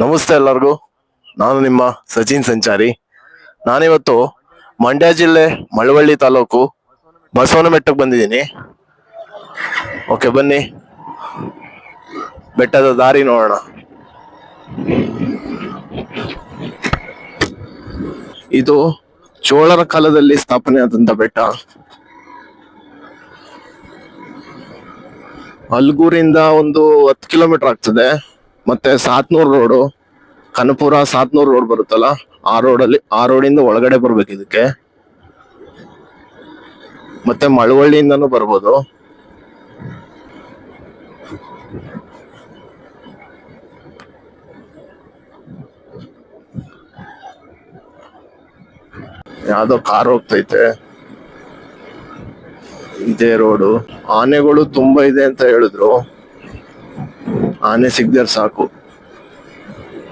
ನಮಸ್ತೆ ಎಲ್ಲರಿಗೂ. ನಾನು ನಿಮ್ಮ ಸಚಿನ್ ಸಂಚಾರಿ. ನಾನಿವತ್ತು ಮಂಡ್ಯ ಜಿಲ್ಲೆ ಮಳವಳ್ಳಿ ತಾಲೂಕು ಬಸವನ ಬೆಟ್ಟಕ್ಕೆ ಬಂದಿದ್ದೀನಿ. ಓಕೆ, ಬನ್ನಿ ಬೆಟ್ಟದ ದಾರಿ ನೋಡೋಣ. ಇದು ಚೋಳರ ಕಾಲದಲ್ಲಿ ಸ್ಥಾಪನೆ ಆದಂತ ಬೆಟ್ಟ. ಅಲ್ಗೂರಿಂದ ಒಂದು 10 ಕಿಲೋಮೀಟರ್ ಆಗ್ತದೆ. ಮತ್ತೆ ಸಾತ್ನೂರ್ ರೋಡು, ಕನಪುರ ಸಾತ್ನೂರ್ ರೋಡ್ ಬರುತ್ತಲ್ಲ, ಆ ರೋಡಿಂದ ಒಳಗಡೆ ಬರ್ಬೇಕು ಇದಕ್ಕೆ. ಮತ್ತೆ ಮಳವಳ್ಳಿಯಿಂದನೂ ಬರ್ಬೋದು. ಯಾವ್ದೋ ಕಾರ್ ಹೋಗ್ತೈತೆ. ಇದೇ ರೋಡು. ಆನೆಗಳು ತುಂಬಾ ಇದೆ ಅಂತ ಹೇಳಿದ್ರು. ಆನೆ ಸಿಗ್ದಾರ ಸಾಕು.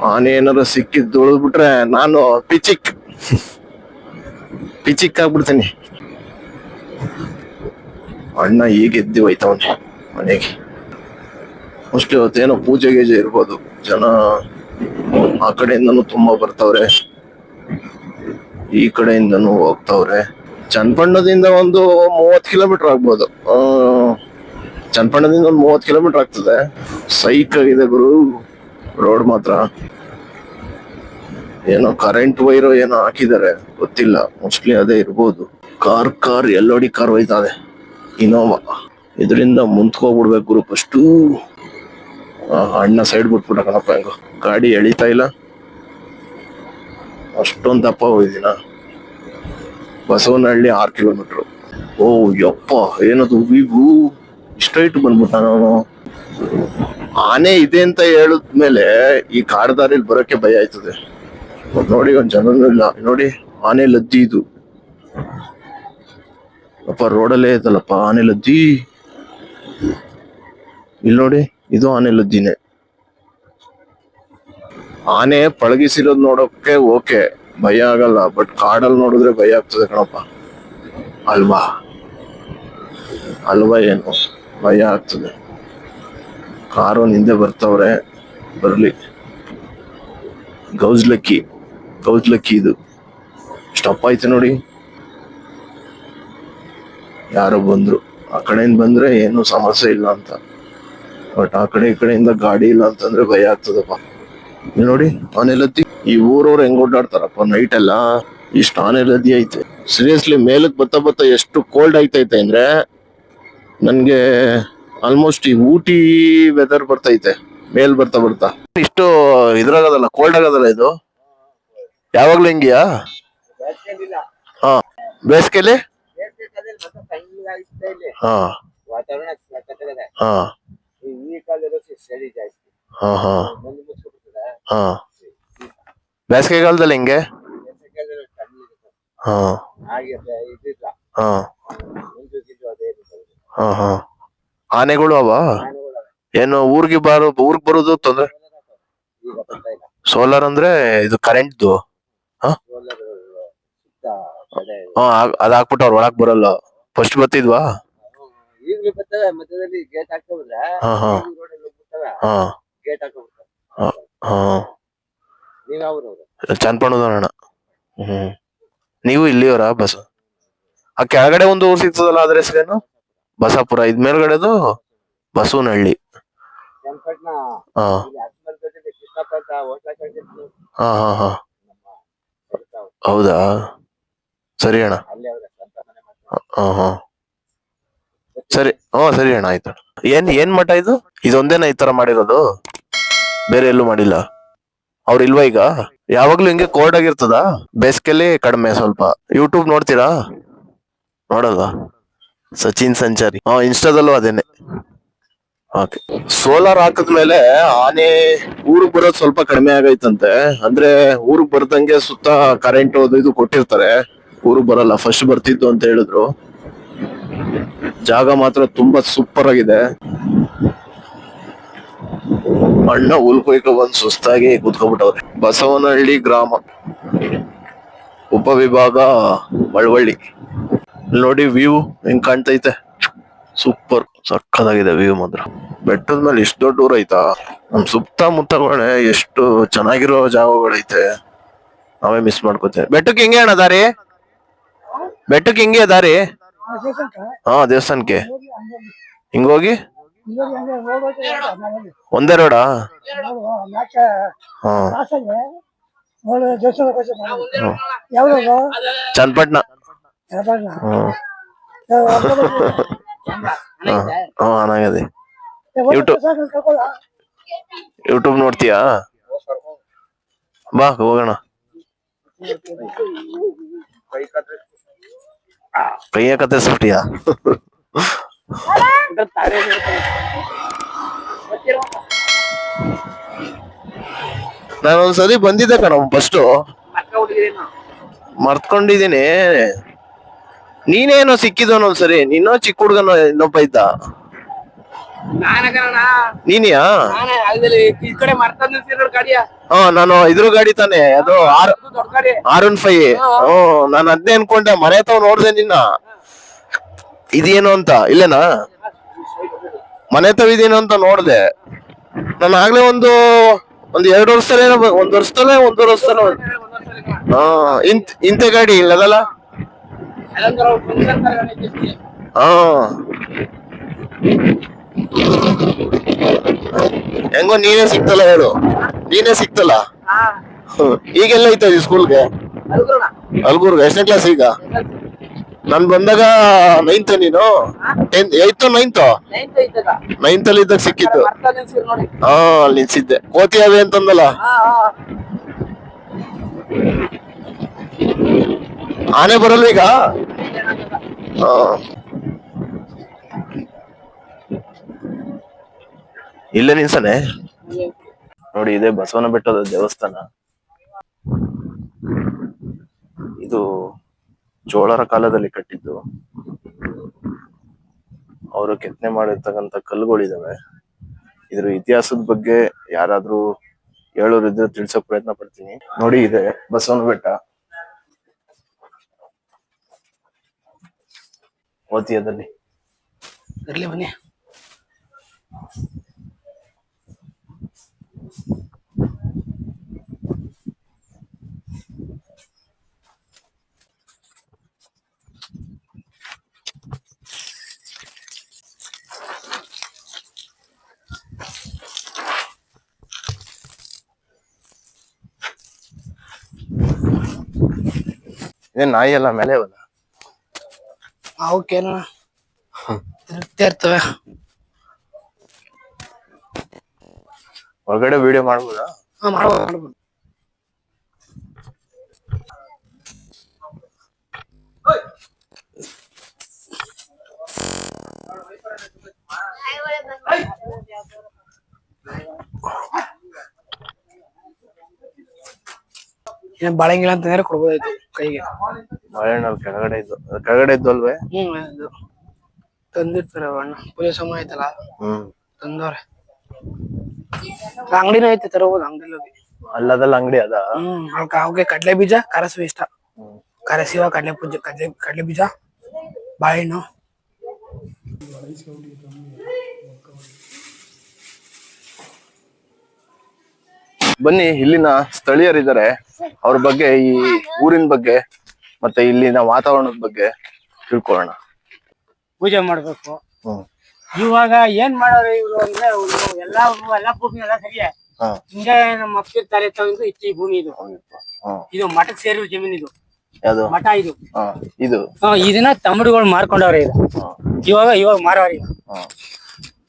ಆನೆ ಏನಾರ ಸಿಕ್ಕಿದ್ದು ಉಳಿದ್ಬಿಟ್ರೆ ನಾನು ಪಿಚಿಕ್ ಆಗ್ಬಿಡ್ತೀನಿ. ಅಣ್ಣ ಈಗ ಎದ್ದಿ ಹೋಯ್ತವನೆ ಮನೆಗೆ. ಮೋಸ್ಟ್ಲಿ ಅವತ್ತೇನೋ ಪೂಜೆ ಗೀಜೆ ಇರ್ಬೋದು. ಜನ ಆ ಕಡೆಯಿಂದನೂ ತುಂಬಾ ಬರ್ತವ್ರೆ, ಈ ಕಡೆಯಿಂದನೂ ಹೋಗ್ತವ್ರೆ. ಚನ್ನಪಣ್ಣದಿಂದ ಒಂದು 30 ಕಿಲೋಮೀಟರ್ ಆಗ್ಬೋದು. ಚನ್ನಪಣ್ಣದಿಂದ ಒಂದು 30 ಕಿಲೋಮೀಟರ್ ಆಗ್ತದೆ. ಸೈಕ್ ಆಗಿದೆ ಗುರು ರೋಡ್ ಮಾತ್ರ. ಏನೋ ಕರೆಂಟ್ ವೈರು ಏನೋ ಹಾಕಿದ್ದಾರೆ, ಗೊತ್ತಿಲ್ಲ. ಮೋಸ್ಟ್ಲಿ ಅದೇ ಇರ್ಬೋದು. ಕಾರ್ ಎಲ್ಲೋಡಿ ಕಾರ್ ಹೋಯ್ತದೆ, ಇನೋವಾ. ಇದರಿಂದ ಮುಂದ್ಕೋಗ್ಬಿಡ್ಬೇಕು ಗುರು ಫಸ್ಟು. ಅಣ್ಣ ಸೈಡ್ ಬಿಟ್ಬಿಟ್ಟ ಕಣಪ್ಪ. ಹೆಂಗೋ ಗಾಡಿ ಎಳಿತಾ ಇಲ್ಲ. ಅಷ್ಟೊಂದು ದಪ್ಪ ಹೋಗಿದ್ದೀನ. ಬಸವನಹಳ್ಳಿ 6 ಕಿಲೋಮೀಟರ್. ಓ ಯಪ್ಪ, ಏನದು ವಿವು ಇಷ್ಟೈಟ್ ಬಂದ್ಬಿಟ್ಟ. ನಾನು ಆನೆ ಇದೆ ಅಂತ ಹೇಳಿದ್ಮೇಲೆ ಈ ಕಾಡ್ದಾರಿಲಿ ಬರೋಕೆ ಭಯ ಆಯ್ತದೆ. ನೋಡಿ, ಒಂದ್ ಜನನೂ ಇಲ್ಲ. ನೋಡಿ, ಆನೆ ಲದ್ದಿ ಇದು. ಅಪ್ಪ ರೋಡಲ್ಲೇ ಐತಲ್ಲಪ್ಪ ಆನೆ ಲದ್ದಿ. ಇಲ್ಲಿ ನೋಡಿ, ಇದು ಆನೆ ಲದ್ದಿನೇ. ಆನೆ ಪಳಗಿಸಿರೋದ್ ನೋಡೋಕೆ ಓಕೆ, ಭಯ ಆಗಲ್ಲ. ಬಟ್ ಕಾಡಲ್ಲಿ ನೋಡಿದ್ರೆ ಭಯ ಆಗ್ತದೆ ಕಣಪ್ಪ. ಅಲ್ವಾ ಏನು ಭಯ ಆಗ್ತದೆ. ಕಾರು ನಿಂದೆ ಬರ್ತವ್ರೆ, ಬರ್ಲಿ. ಗೌಜ್ಲಕ್ಕಿ ಇದು ಸ್ಟಾಪ್ ಆಯ್ತು ನೋಡಿ. ಯಾರೋ ಬಂದ್ರು. ಆ ಕಡೆಯಿಂದ ಬಂದ್ರೆ ಏನು ಸಮಸ್ಯೆ ಇಲ್ಲ ಅಂತ. ಬಟ್ ಆ ಕಡೆ ಈ ಕಡೆಯಿಂದ ಗಾಡಿ ಇಲ್ಲ ಅಂತಂದ್ರೆ ಭಯ ಆಗ್ತದಪ್ಪ. ನೋಡಿ, ಆನೆ ಲದ್ದಿ. ಈ ಊರವ್ರು ಹೆಂಗ್ ಓಡಾಡ್ತಾರಪ್ಪ ನೈಟ್ ಎಲ್ಲ. ಇಷ್ಟು ಆನೆ ಲದ್ದಿ ಐತೆ. ಸೀರಿಯಸ್ಲಿ ಮೇಲಕ್ ಬತ್ತ ಎಷ್ಟು ಕೋಲ್ಡ್ ಐತೈತೆ ಅಂದ್ರೆ ನನ್ಗೆ ಆಲ್ಮೋಸ್ಟ್ ಈ ಊಟಿ ವೆದರ್ ಬರ್ತೈತೆ ಮೇಲ್ ಬರ್ತಾ. ಇಷ್ಟು ಇದ್ರಾಗದಲ್ಲ, ಕೋಲ್ಡ್ ಆಗದಲ್ಲ ಇದು. ಯಾವಾಗ್ಲೂ ಹಿಂಗಿಯಾ? ಹಾ, ಬೇಸಿಗೆಲಿ ಹಾ ಹಾ ಹಾ ಹಾ ಬೇಸಿಗೆಗಾಲದಲ್ಲಿ ಹಿಂಗೆ. ಹಾ ಹಾ ಹಾ ಹಾ ಆನೆಗಳು ಅವ ಏನು? ಊರ್ಗ್ ಬರೋದು ತೊಂದ್ರೆ. ಸೋಲಾರ್ ಅಂದ್ರೆ ಇದು ಕರೆಂಟ್ದು. ಅದ್ ಹಾಕ್ಬಿಟ್ಟು ಅವ್ರ ಒಳಗ್ ಬರಲ್ಲ. ಫಸ್ಟ್ ಬರ್ತಿದ್ವಾ? ಚನ್ನಪಣ್ಣದಣ್ಣ. ನೀವು ಇಲ್ಲಿಯವರ? ಬಸ್ ಆ ಕೆಳಗಡೆ ಒಂದು ಊರ್ ಸಿಗ್ತದಲ್ಲ, ಅದ್ರ ಹೆಸರೇನು? ಬಸಾಪುರ. ಇದ್ ಮೇಲ್ಗಡೆದು ಬಸವನಹಳ್ಳಿ. ಹಾ ಹಾ ಹಾ ಹಾ ಹೌದಾ, ಸರಿ ಅಣ್ಣ. ಹಾ ಹಾ ಸರಿ. ಸರಿ ಅಣ್ಣ, ಆಯ್ತು. ಏನ್ ಮಠ ಇದು? ಇದೊಂದೇನ ಈ ತರ ಮಾಡಿರೋದು? ಬೇರೆ ಎಲ್ಲೂ ಮಾಡಿಲ್ಲ? ಅವ್ರ ಇಲ್ವಾ ಈಗ? ಯಾವಾಗ್ಲೂ ಹಿಂಗೆ ಕೋಲ್ಡ್ ಆಗಿರ್ತದ? ಬೇಸಿಗೆಲಿ ಕಡಿಮೆ ಸ್ವಲ್ಪ. ಯೂಟ್ಯೂಬ್ ನೋಡ್ತೀರಾ? ನೋಡಲ್ವಾ? ಸಚಿನ್ ಸಂಚಾರಿ. ಇನ್ಸ್ಟಾದಲ್ಲೂ ಅದೇನೆ. ಓಕೆ. ಸೋಲಾರ್ ಹಾಕದ್ಮೇಲೆ ಆನೆ ಊರಿಗೆ ಬರೋದು ಸ್ವಲ್ಪ ಕಡಿಮೆ ಆಗೈತಂತೆ. ಅಂದ್ರೆ ಊರಿಗೆ ಬರ್ದಂಗೆ ಸುತ್ತ ಕರೆಂಟ್ ಇದು ಕೊಟ್ಟಿರ್ತಾರೆ. ಊರಿಗೆ ಬರಲ್ಲ. ಫಸ್ಟ್ ಬರ್ತಿದ್ದು ಅಂತ ಹೇಳಿದ್ರು. ಜಾಗ ಮಾತ್ರ ತುಂಬಾ ಸೂಪರ್ ಆಗಿದೆ. ಅಣ್ಣ ಉಲ್ಕೊಯ್ಕ ಬಂದ್ ಸುಸ್ತಾಗಿ ಕೂತ್ಕೊಬಿಟ್ಟವ್ರೆ. ಬಸವನಹಳ್ಳಿ ಗ್ರಾಮ, ಉಪವಿಭಾಗ ಮಳವಳ್ಳಿ. ನೋಡಿ ವ್ಯೂ ಹೆಂಗ್ ಕಾಣ್ತೈತೆ. ಸೂಪರ್, ಸಕ್ಕದಾಗಿದೆ ವ್ಯೂ ಮಾತ್ರ. ಬೆಟ್ಟದ ಮೇಲೆ ಇಷ್ಟು ದೊಡ್ಡ ಊರ್ ಐತಾ? ನಮ್ ಸುತ್ತಮುತ್ತಗಳೇ ಎಷ್ಟು ಚೆನ್ನಾಗಿರೋ ಜಾಗಗಳೈತೆ, ನಾವೇ ಮಿಸ್ ಮಾಡ್ಕೋತೇವೆ. ಬೆಟ್ಟಕ್ಕೆ ಹೆಂಗೆ ಅಣ್ಣ ದಾರಿ? ಬೆಟ್ಟಕ್ಕೆ ಹೆಂಗೆ ದಾರಿ? ಹಾ, ದೇವಸ್ಥಾನಕ್ಕೆ ಹಿಂಗೋಗಿ ಒಂದೇ ರೋಡಾ? ಹಾ, ಚನ್ನಪಟ್ಟಣ. ಹ್ಮ್. ಹಾ, ಚೆನ್ನಾಗದೆ. ಯೂಟ್ಯೂಬ್ ನೋಡ್ತೀಯಾ? ಬಾ ಹೋಗೋಣ. ಕೈಯ ಕತ್ತರಿಸ್ಬಿಟ್ಟಿಯಾ? ನಾನು ಒಂದ್ಸರಿ ಬಂದಿದ್ದೆ ಕಣ ಫಸ್ಟು, ಮರ್ತ್ಕೊಂಡಿದೀನಿ. ನೀನೇನೋ ಸಿಕ್ಕಿದವನು ಒಂದ್ಸರಿ, ನೀನೋ ಚಿಕ್ಕ ಹುಡ್ಗನೋ ಇನ್ನೊಬ್ಬ ಇದ್ದ. ನೀನಿಯಾ? ಹಾ, ನಾನು ಇದ್ರ ಗಾಡಿ ತಾನೆ ಅದು R15. ಹ್ಮ್, ನಾನು ಅದ್ನೇ ಅನ್ಕೊಂಡೆ. ಮನೆ ತಾವ್ ನೋಡ್ದೆ ನಿನ್ನ, ಇದೇನು ಅಂತ. ಇಲ್ಲೇನಾ ಮನೆ ತಾವ್ ಇದೇನು ಅಂತ ನೋಡ್ದೆ ನಾನು. ಆಗ್ಲೇ ಒಂದು 2 ವರ್ಷದಲ್ಲೇ, ಒಂದೂವರೆ ವರ್ಷದಲ್ಲ. ಹಾ, ಇಂತೆ ಗಾಡಿ ಇಲ್ಲದಲ್ಲ. ಹಾ, ಹೆಂಗೋ ನೀನೇ ಸಿಕ್ತಲ್ಲ ಹೇಳು, ನೀನೇ ಸಿಕ್ತಲ್ಲ. ಈಗೆಲ್ಲ ಐತ ಸ್ಕೂಲ್ಗೆ? ಅಲ್ಗೂರ್ಗ. ಎಷ್ಟನೇ ಕ್ಲಾಸ್ ಈಗ? ನಾನ್ ಬಂದಾಗ 9th, ನೀನು 8th 9th? 9th ಅಲ್ಲಿ ಇದ್ದಾಗ ಸಿಕ್ಕಿತ್ತು. ಹಾ, ಅಲ್ಲಿ ನಿಲ್ಸಿದ್ದೆ. ಕೋತಿ ಅವೆ ಅಂತಂದಲ್ಲ. ಆನೆ ಬರಲ್ವ ಈಗ? ಹಾ, ಇಲ್ಲೇ ನಿಲ್ಸನೆ. ನೋಡಿ, ಇದೆ ಬಸವನ ಬೆಟ್ಟದ ದೇವಸ್ಥಾನ. ಇದು ಚೋಳರ ಕಾಲದಲ್ಲಿ ಕಟ್ಟಿದ್ದು. ಅವರು ಕೆತ್ತನೆ ಮಾಡಿರ್ತಕ್ಕಂಥ ಕಲ್ಲುಗಳಿದಾವೆ. ಇದ್ರ ಇತಿಹಾಸದ ಬಗ್ಗೆ ಯಾರಾದ್ರೂ ಹೇಳೋರಿದ್ರೆ ತಿಳ್ಸೋಕ್ ಪ್ರಯತ್ನ ಪಡ್ತೀನಿ. ನೋಡಿ, ಇದೆ ಬಸವನ ಬೆಟ್ಟ. ಓತಿಯದಲ್ಲಿ ಇರ್ಲಿ ಬನ್ನಿ. ಇದೇನ್ ನಾಯಿ ಎಲ್ಲ ಮೇಲೆ ಅವಲ್ಲ? ಅವಕ್ಕೇನು ತಿರುಗ್ತಾ ಇರ್ತವೆ. ಹೊರಗಡೆ ವಿಡಿಯೋ ಮಾಡ್ಬೋದಾ? ಮಾಡ್ಬೋದು. ಏನ್ ಬಾಳೆಂಗಿಲ್ಲ ಅಂತಂದ್ರೆ ಕೊಡ್ಬೋದಾಯ್ತು ಕೈಗೆ. ಬಾಳೆಹಣ್ಣು ಕೆಳಗಡೆ ಇದ್ದು ಅಲ್ವೇ? ತಂದಿರ್ತಾರ ಅಣ್ಣ, ಪೂಜೆ ಸಮಯ ಆಯ್ತಲ್ಲ. ತಂದವ್ರೆ. ಅಂಗಡಿನೂ ಐತೆ, ತರಬಹುದು ಅಂಗಡಿ ಹೋಗಿ. ಅಲ್ಲದಲ್ಲ ಅಂಗಡಿ ಅದ? ಅವ್ಗೆ ಕಡ್ಲೆ ಬೀಜ, ಕರಸು ಇಷ್ಟ. ಕರಸಿವ ಕಡ್ಲೆ ಬೀಜ, ಬಾಳೆಹಣ್ಣು. ಬನ್ನಿ, ಇಲ್ಲಿನ ಸ್ಥಳೀಯರಿದ್ದಾರೆ, ಅವ್ರ ಬಗ್ಗೆ, ಈ ಊರಿನ ಬಗ್ಗೆ ಮತ್ತೆ ಇಲ್ಲಿನ ವಾತಾವರಣದ ಬಗ್ಗೆ ತಿಳ್ಕೊಳ್ಳೋಣ. ಪೂಜೆ ಮಾಡ್ಬೇಕು. ಇವಾಗ ಏನ್ ಮಾಡೋರು ಇವ್ರು ಅಂದ್ರೆ, ಎಲ್ಲಾ ಭೂಮಿ ಎಲ್ಲ ಸರಿಯೇ. ಹಿಂಗೆ ನಮ್ಮ ಅಪ್ಪ ತಲೆ ತಗೊಂಡು ಇತ್ತು ಈ ಭೂಮಿ. ಇದು ಮಠಕ್ಕೆ ಸೇರಿರೋ ಜಮೀನ್. ಇದು ಮಠ. ಇದು ಇದನ್ನ ತಮಿಳುಗಳು ಮಾರ್ಕೊಂಡವ್ರೆ. ಇವಾಗ ಮಾರವ್ರಿ.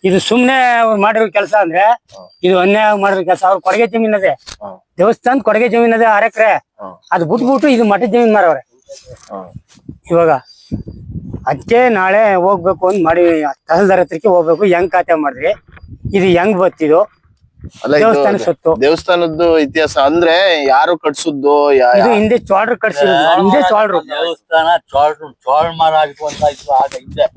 ಇದು ಸುಮ್ನೆ ಅವ್ರು ಮಾಡಿರೋ ಕೆಲಸ ಅಂದ್ರೆ, ಇದು ಅನ್ಯಾಯ ಮಾಡಿರೋ ಕೆಲಸ. ಅವ್ರ ಕೊಡುಗೆ ಜಮೀನ್ ಅದೇ, ದೇವಸ್ಥಾನ ಕೊಡುಗೆ ಜಮೀನ್ ಅದೇ 6 ಎಕರೆ. ಅದು ಬಿಟ್ಬಿಟ್ಟು ಇದು ಮಠದ ಜಮೀನ್ ಮಾರವ್ರೆ. ಇವಾಗ ಅದಕ್ಕೆ ನಾಳೆ ಹೋಗ್ಬೇಕು ಅಂತ ಮಾಡಿ, ತಹಸೀಲ್ದಾರ್ ಹತ್ರಕ್ಕೆ ಹೋಗ್ಬೇಕು. ಹೆಂಗ್ ಖಾತೆ ಮಾಡಿದ್ರಿ, ಇದು ಹೆಂಗ್ ಬತ್ತಿದು ದೇವಸ್ಥಾನ ಸೊತ್ತು? ದೇವಸ್ಥಾನದ್ದು ಇತಿಹಾಸ ಅಂದ್ರೆ ಯಾರು ಕಟ್ಸುದ್ದು? ಇದು ಹಿಂದೆ ಚೋಳರು ಕಟ್ಸಿರೋದು. ಹಿಂದೆ ಚೋಳರು ದೇವಸ್ಥಾನ ಚೋಳ ಮರ ಆಗಿತ್ತು ಅಂತ ಇತ್ತು ಆಗ ಹಿಂದೆ.